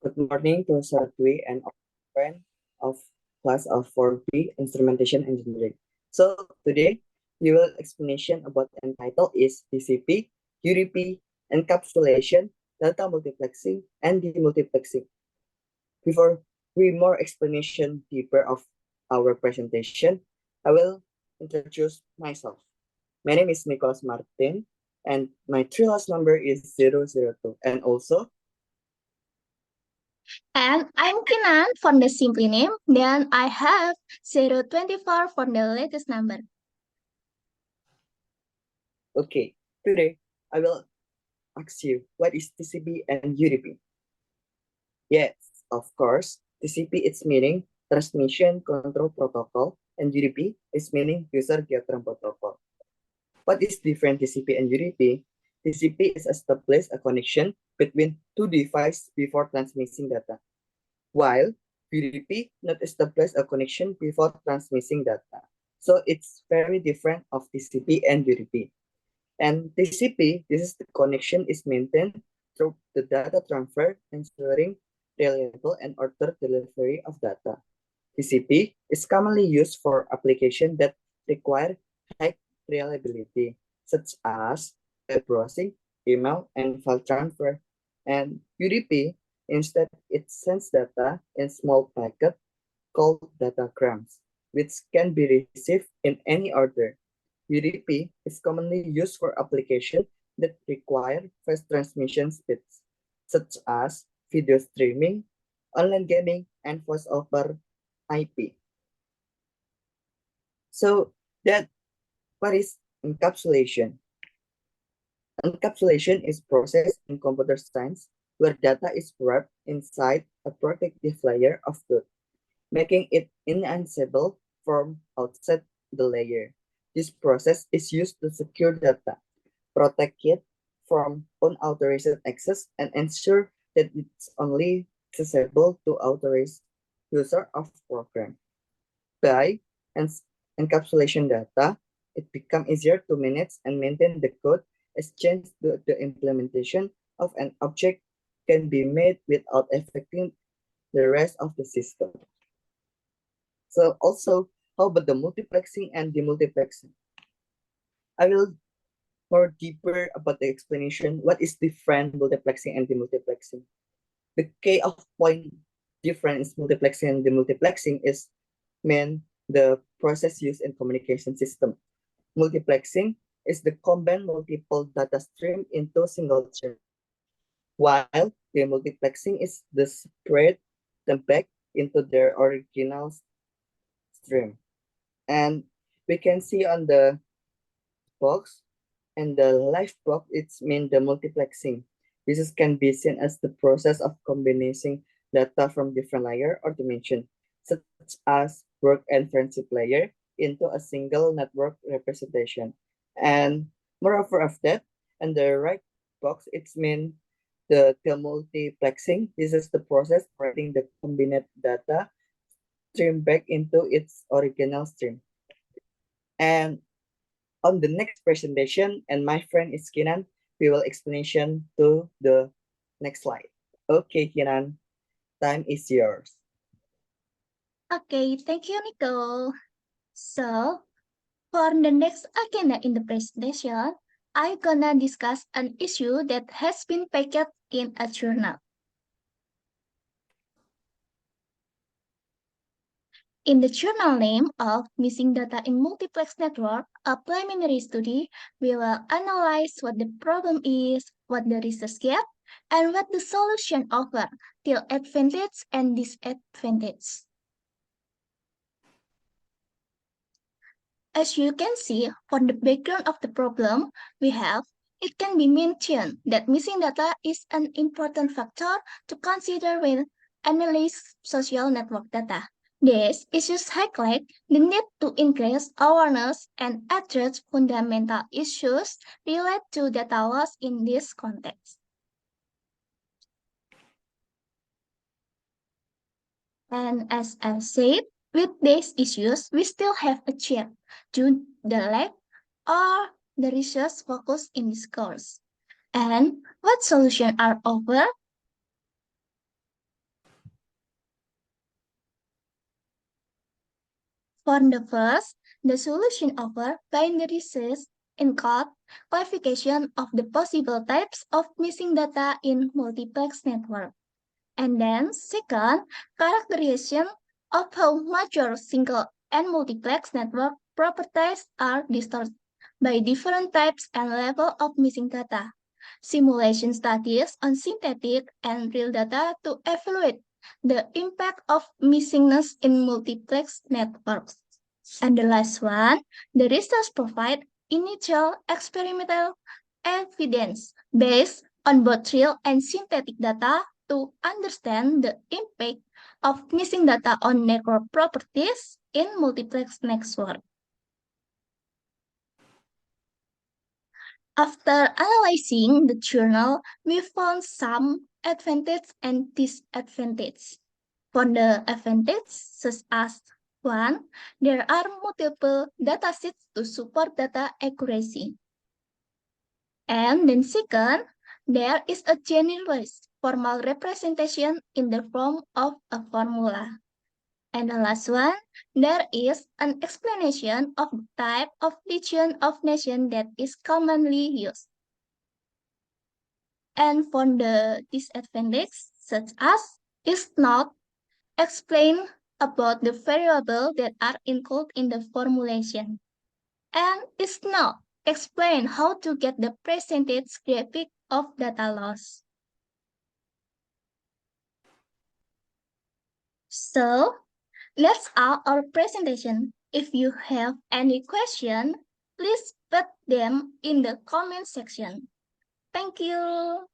Good morning to Sartwi and our friend of class of 4B Instrumentation Engineering. So today we will explanation about entitled is TCP, UDP, encapsulation, data multiplexing, and demultiplexing. Before we more explanation deeper of our presentation, I will introduce myself. My name is Nicholas Martin and my TRILAS number is 002. And also And I'm Kinan for the simply name. Then I have 024 for the latest number. okay, today I will ask you what is TCP and UDP? Yes, of course, TCP is meaning transmission control protocol and UDP is meaning user gathering protocol. What is different TCP and UDP? TCP is establish a connection between two devices before transmitting data, while UDP not establish a connection before transmitting data. So it's very different of TCP and UDP. And TCP, this is the connection is maintained through the data transfer, ensuring reliable and ordered delivery of data. TCP is commonly used for applications that require high reliability, such as web browsing, email, and file transfer. And UDP, instead, it sends data in small packets called datagrams, which can be received in any order. UDP is commonly used for applications that require fast transmission speeds, such as video streaming, online gaming, and voice over IP. So that what is encapsulation? Encapsulation is process in computer science where data is wrapped inside a protective layer of code, making it inaccessible from outside the layer. This process is used to secure data, protect it from unauthorized access, and ensure that it's only accessible to authorized user of program. By encapsulation data, it becomes easier to manage and maintain the code as change the implementation of an object can be made without affecting the rest of the system. So also, how about the multiplexing and demultiplexing? I will more deeper about the explanation. What is different multiplexing and demultiplexing? The key of point difference multiplexing and demultiplexing is mean the process used in communication system. Multiplexing is the combine multiple data stream into a single stream, while demultiplexing is the spread them back into their original stream. And we can see on the box and the live box, it's mean the multiplexing. Can be seen as the process of combining data from different layer or dimension, such as work and friendship layer, into a single network representation. And moreover of that, and the right box, it's mean the multiplexing. This is the process writing the combined data stream back into its original stream. And on the next presentation, and my friend is Kinan, we will explanation to the next slide. Okay, Kinan, time is yours. Okay, thank you, Nico. So, for the next agenda in the presentation, I'm gonna discuss an issue that has been packaged in a journal. In the journal name of Missing Data in Multiplex Network, a preliminary study, we will analyze what the problem is, what the research gap, and what the solution offer, till advantage and disadvantage. As you can see, from the background of the problem we have, it can be mentioned that missing data is an important factor to consider when analyzing social network data. These issues highlight the need to increase awareness and address fundamental issues related to data loss in this context. And as I said, with these issues, we still have a check to the lack or the research focus in this course. And what solutions are offered? For the first, the solution offer binary search encode classification of the possible types of missing data in multiplex network. And then second, characterization of how major single and multiplex network properties are distorted by different types and level of missing data. Simulation studies on synthetic and real data to evaluate the impact of missingness in multiplex networks. And the last one, the results provide initial experimental evidence based on both real and synthetic data to understand the impact of missing data on network properties in multiplex network. After analyzing the journal, we found some advantage and disadvantage. For the advantage, such as 1. There are multiple datasets to support data accuracy. And then second, there is a generalized formal representation in the form of a formula. And the last one, there is an explanation of the type of region of nation that is commonly used. And for the disadvantage, such as is not explain about the variable that are included in the formulation. And it's not explain how to get the percentage graphic of data loss. So that's all our presentation. If you have any question, please put them in the comment section. Thank you.